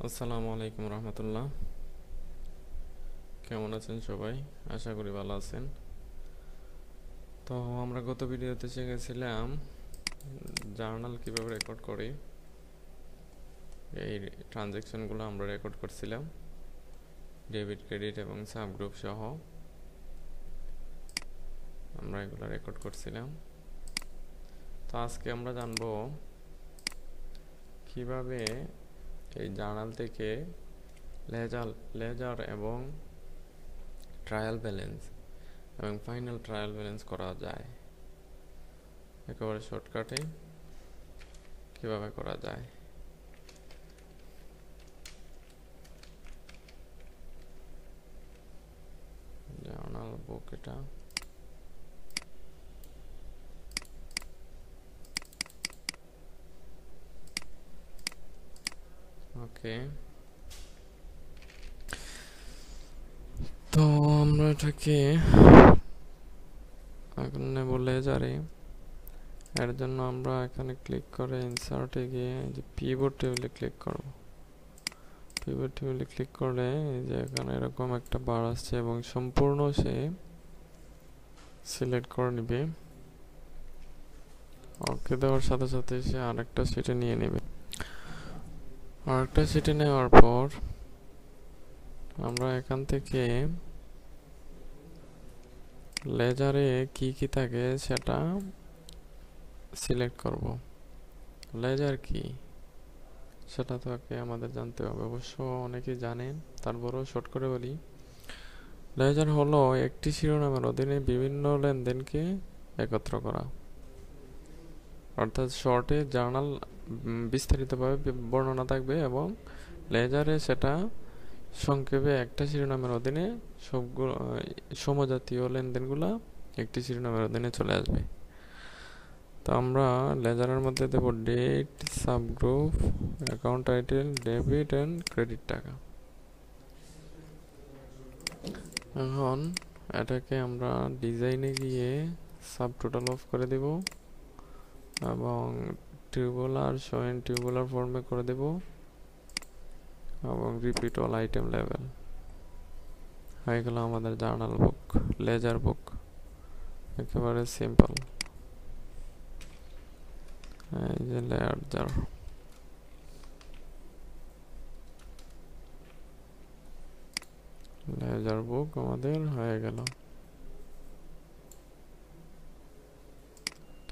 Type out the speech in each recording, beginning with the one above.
আসসালামু আলাইকুম রহমতুল্লাহ। কেমন আছেন সবাই? আশা করি ভালো আছেন। তো আমরা গত ভিডিওতে শিখেছিলাম জার্নাল কিভাবে রেকর্ড করি। এই ট্রানজ্যাকশনগুলো আমরা রেকর্ড করছিলাম, ডেবিট, ক্রেডিট এবং সাবগ্রুপ সহ আমরা এগুলো রেকর্ড করছিলাম। তো আজকে আমরা জানবো কিভাবে এই জার্নাল থেকে লেজার এবং ট্রায়াল ব্যালেন্স এবং ফাইনাল ট্রায়াল ব্যালেন্স করা যায়। একেবারে শর্টকাটে কিভাবে করা যায়। জার্নাল বুক এটা, ওকে। তো আমরা এটাকে এখন নেব লেজারে। এর জন্য আমরা এখানে ক্লিক করে ইনসার্টে গিয়ে যে পিভট টেবিলে ক্লিক করব। পিভট টেবিলে ক্লিক করলে এই যে এখানে এরকম একটা বার আসছে এবং সম্পূর্ণ সে সিলেক্ট করে নেবে। ওকে দেওয়ার সাথে সাথে সে আরেকটা সিটে নিয়ে নেবে। আরেকটা সিটে নেওয়ার পর আমরা এখান থেকে লেজারে কি কি থাকে সেটা সিলেক্ট করব। লেজার কি সেটা তো আমাদের জানতে হবে। অবশ্য অনেকেই জানেন, তারপরেও শর্ট করে বলি। লেজার হলো একটি শিরোনামের অধীনে বিভিন্ন লেনদেনকে একত্র করা, অর্থাৎ শর্টে জার্নাল বিস্তারিতভাবে বর্ণনা থাকবে এবং লেজারে সেটা সংক্ষেপে একটা শিরোনামের অধীনে সবগুলো সমজাতীয় লেনদেনগুলো একটি শিরোনামের অধীনে চলে আসবে। তো আমরা লেজারের মধ্যে দেব date, subgroup, account title, debit and credit টাকা। এখন এটাকে আমরা ডিজাইনে গিয়ে সাব টোটাল অফ করে দেব এবং টিউবুলার শো ইন টিউবুলার ফর্মে করে দেব এবং রিপিট অল আইটেম লেভেল। হয়ে গেল আমাদের জার্নাল বুক, লেজার বুক। একেবারে সিম্পল। এই যে লেজার, লেজার বুক আমাদের হয়ে গেল।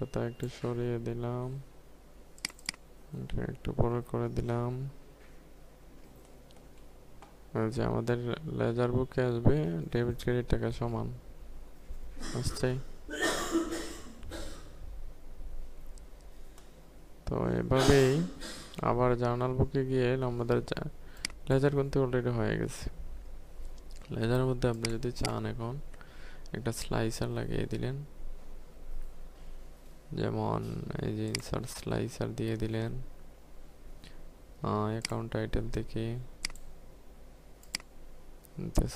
এটা একটু সরিয়ে দিলাম, এটা একটু বড় করে দিলাম। যে আমাদের লেজার বুকে আসবে ডেবিট ক্রেডিট টাকা সমান আসছে। তো এভাবেই আবার জার্নাল বুকে গিয়ে আমাদের লেজার কিন্তু অলরেডি হয়ে গেছে। লেজারের মধ্যে আপনি যদি চান এখন একটা স্লাইসার লাগিয়ে দিলেন, যেমন এই যে ইনসার্ট স্লাইসার দিয়ে দিলেন। অ্যাকাউন্ট টাইটেল থেকে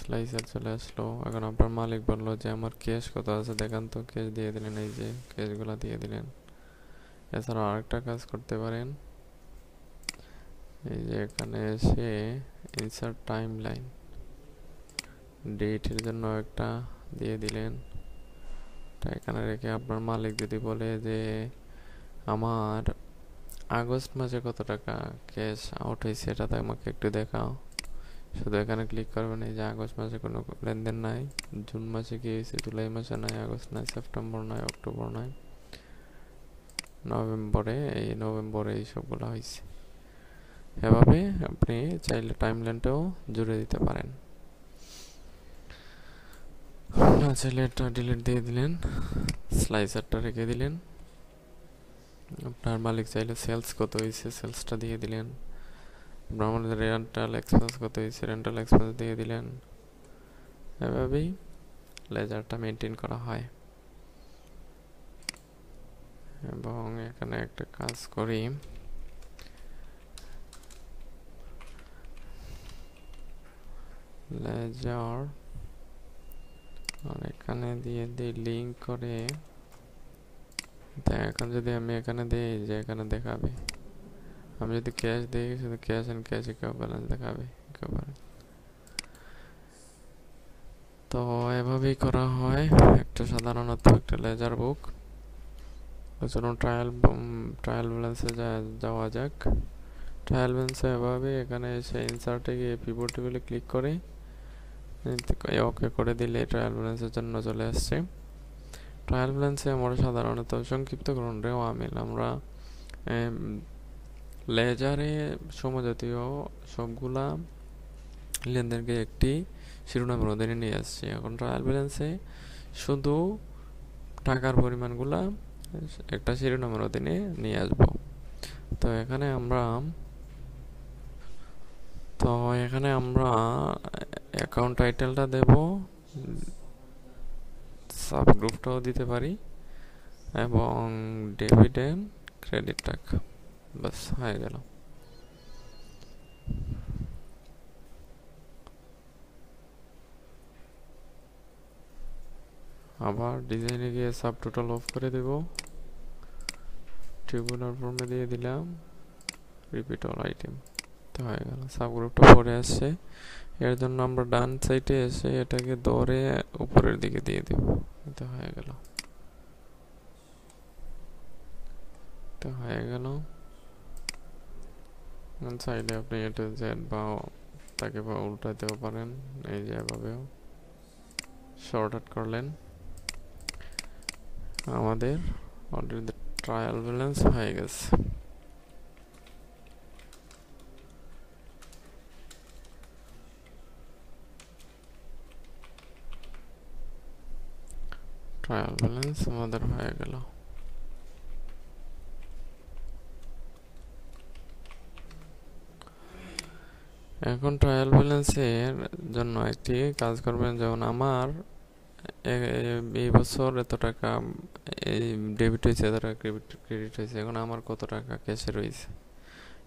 স্লাইসার চলে আসলো। এখন আপনার মালিক বললো যে আমার ক্যাশ কত আছে দেখান তো, ক্যাশ দিয়ে দিলেন, এই যে ক্যাশগুলো দিয়ে দিলেন। এছাড়া আরেকটা কাজ করতে পারেন, এই যে এখানে এসে ইনসার্ট টাইম লাইন, ডেটের জন্য একটা দিয়ে দিলেন। এখানে রেখে আপনার মালিক যদি বলে যে আমার আগস্ট মাসে কত টাকা ক্যাশ আউট হয়েছে এটা আমাকে একটু দেখাও, শুধু এখানে ক্লিক করবেন। এই যে আগস্ট মাসে কোনো লেনদেন নাই, জুন মাসে কি হয়েছে, জুলাই মাসে নাই, আগস্ট নাই, সেপ্টেম্বর নাই, অক্টোবর নাই, নভেম্বরে এই সবগুলো হয়েছে। এভাবে আপনি চাইলে টাইম লাইনটাও জুড়ে দিতে পারেন। চাইলে এটা ডিলিট দিয়ে দিলেন, স্লাইসারটা রেখে দিলেন। আপনার মালিক চাইলে সেলস কত হয়েছে সেলসটা দিয়ে দিলেন। আমাদের রেন্টাল এক্সপেন্স কত হয়েছে রেন্টাল এক্সপেন্স দিয়ে দিলেন। এভাবেই লেজারটা মেনটেন করা হয়। এবং এখানে একটা কাজ করি, লেজার আর এখানে দিয়ে দিই লিঙ্ক করে। এখন যদি আমি এখানে দিই যে এখানে দেখাবে আমি যদি ক্যাশ দিই শুধু cash and cash account balance দেখাবে একেবারে। তো এভাবেই করা হয় একটা সাধারণত একটা লেজার বুক। চলুন ট্রায়াল ব্যালেন্সে যাওয়া যাক। ট্রায়াল ব্যালেন্সে এভাবে এখানে এসে ইনসার্টে গিয়ে পিভট টেবিলে ক্লিক করে ওকে করে দিলে ট্রায়াল ব্যালেন্সের জন্য চলে আসছে। ট্রায়াল ব্যালেন্সে আমরা সাধারণত সংক্ষিপ্তকরণ রেওয়া মিল আমরা লেজারে সমজাতীয় সবগুলা লেনদেনকে একটি শিরোনামের অধীনে নিয়ে আসছি। এখন ট্রায়াল ব্যালেন্সে শুধু টাকার পরিমাণগুলা একটা শিরোনামের অধীনে নিয়ে আসব। তো এখানে আমরা অ্যাকাউন্ট টাইটেলটা দেব, সাবগ্রুপটাও দিতে পারি এবং ডেবিট এন্ড ক্রেডিট টাকা, বাস হয়ে গেল। আবার ডিজাইনে গিয়ে সাব টোটাল অফ করে দেব, ট্রিবিউনাল ফর্মে দিয়ে দিলাম রিপিট অল আইটেম, তো হয়ে গেল। সাবগ্রুপটা পরে আসছে, এর জন্য আমরা ডান সাইডে এসে এটাকে ধরে উপরের দিকে দিয়ে দেব, তো হয়ে গেল। চাইলে আপনি এটা জেড বা তাকে বা উল্টাতেও পারেন, এই যে এভাবেও শর্ট আউট করলেন। আমাদের অলরেডি ট্রায়াল ব্যালেন্স হয়ে গেছে। ট্রায়াল ব্যালেন্স আমাদের হয়ে গেল। এখন ট্রায়াল ব্যালেন্সের জন্য একটি কাজ করবেন, যেমন আমার এই বছর এত টাকা ডেবিট হয়েছে, এত টাকা ক্রেডিট হয়েছে, এখন আমার কত টাকা ক্যাশে রয়েছে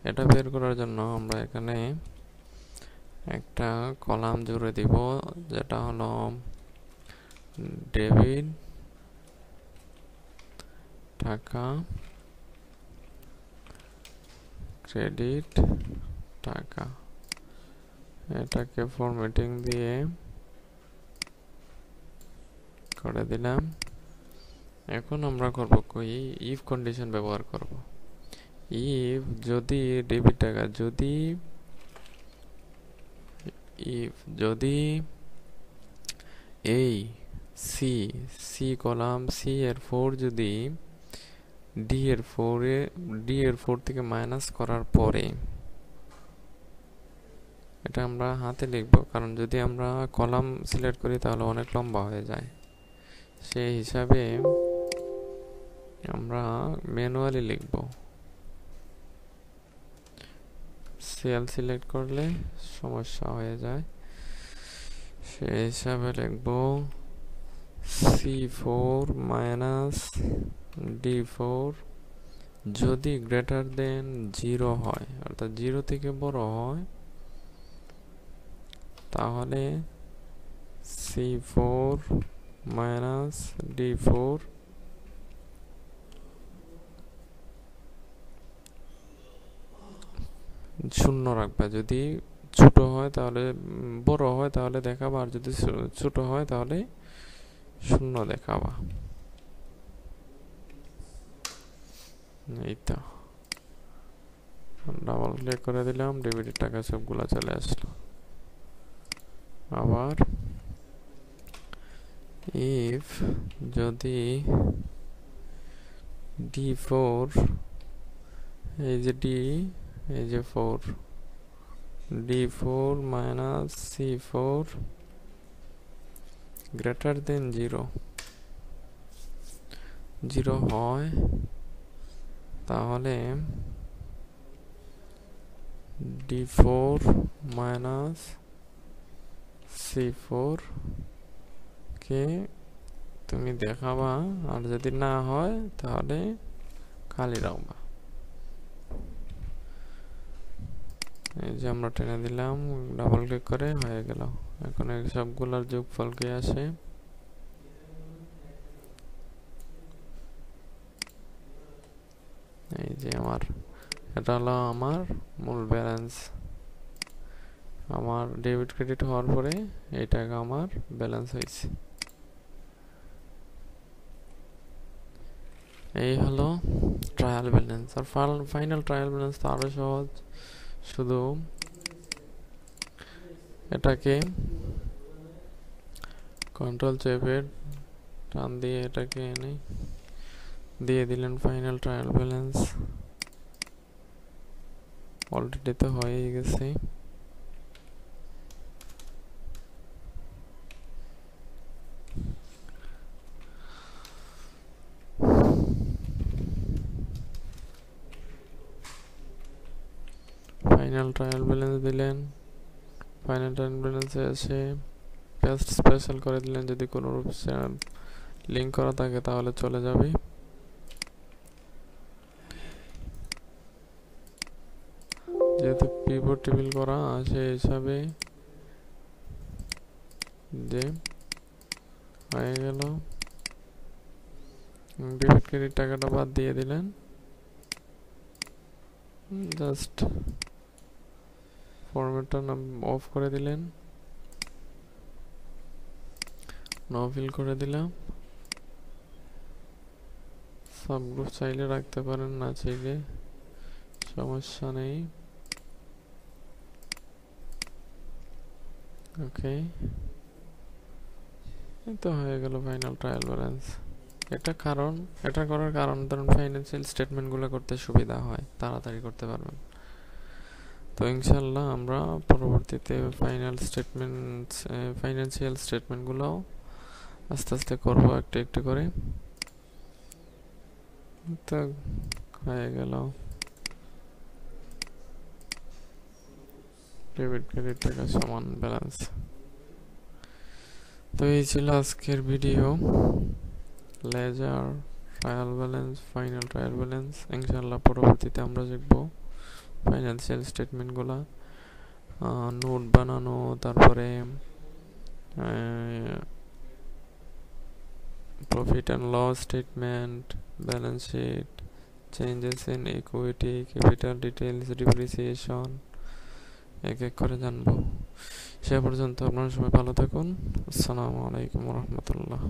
এটা বের করার জন্য আমরা এখানে একটা কলাম জুড়ে দিব, যেটা হলো ডেবিট টাকা ক্রেডিট টাকা। এটাকে ফরম্যাটিং দিয়ে করে দিলাম। এখন আমরা করব কি, ইফ কন্ডিশন ব্যবহার করব। ইফ যদি ডেবিট টাকা যদি এই সি কলাম সি এর 4 যদি ডি এর 4 থেকে মাইনাস করার পরে, এটা আমরা হাতে লিখব, কারণ যদি আমরা কলাম সিলেক্ট করি তাহলে অনেক লম্বা হয়ে যায়, সেই হিসাবে আমরা ম্যানুয়ালি লিখব। সেল সিলেক্ট করলে সমস্যা হয়ে যায়, সেই হিসাবে লিখব C4 মাইনাস D4 যদি গ্রেটার দেন 0 হয়, অর্থাৎ 0 থেকে বড় হয়, তাহলে C4 মাইনাস D4 শূন্য রাখবে। যদি ছোট হয় তাহলে বড় হয় তাহলে দেখাবা, আর যদি ছোট হয় তাহলে শূন্য দেখাবা। এই তো ডাবল ক্লিক করে দিলাম, ডেবিটের টাকা সবগুলা চলে আসলো। আবার ইফ যদি D4 এই যে এই যে 4 D4 minus C4 greater than 0 হয়, তাহলে D4 মাইনাস C4 কে তুমি দেখাবা, আর যদি না হয় তাহলে খালি রাখবা। এই যে আমরা টেনে দিলাম, ডাবল ক্লিক করে হয়ে গেল। এখন এই সবগুলোর যোগফল কি আসে, এই যে আমার এটা হলো আমার মূল ব্যালেন্স। আমার ডেবিট ক্রেডিট হওয়ার পরে এই টাকা আমার ব্যালেন্স হয়েছে। এই হলো ট্রায়াল ব্যালেন্স। আর ফাইনাল ট্রায়াল ব্যালেন্স তো আরো সহজ, শুধু এটাকে কন্ট্রোল চেপে টান দিয়ে এটাকে এনে দিয়ে দিলেন ফাইনাল ট্রায়াল ব্যালেন্স। অলরেডি তো হয়েই গেছে। ফাইনাল ট্রায়াল ব্যালেন্স দিলেন, ফাইনাল ট্রায়াল ব্যালেন্সে এসে পেস্ট স্পেশাল করে দিলেন। যদি কোনো লিঙ্ক করা থাকে তাহলে চলে যাবে। যেহেতু পিভট টেবিল করা আছে হিসাবে যে হয়ে গেল। ডেবিট ক্রেডিট টাকাটা বাদ দিয়ে দিলেন, জাস্ট ফরম্যাটটা অফ করে দিলেন, নো ফিল করে দিলাম। সাবগ্রুপ চাইলে রাখতে পারেন, না চাইলে সমস্যা নেই। ওকে, এই তো হয়ে গেল ফাইনাল ট্রায়াল ব্যালেন্স। এটা করার কারণ ধরুন ফাইন্যান্সিয়াল স্টেটমেন্টগুলো করতে সুবিধা হয়, তাড়াতাড়ি করতে পারবেন। তো ইনশাল্লাহ আমরা পরবর্তীতে ফাইন্যান্সিয়াল স্টেটমেন্টগুলো আস্তে আস্তে করব, একটা একটু করে। তো হয়ে গেল ডেবিট ক্রেডিট টাকা সমান ব্যালেন্স। তো এই ছিল আজকের video, ledger, trial balance, final trial balance. ইনশাল্লাহ পরবর্তীতে আমরা শিখব ফাইন্যান্সিয়াল স্টেটমেন্টগুলো, নোট বানানো, তারপরে profit and loss statement, balance sheet, changes in equity, capital details, depreciation, এক এক করে জানবো। সে পর্যন্ত আপনারা সবাই ভালো থাকুন। আসসালামু আলাইকুম রহমতুল্লাহ।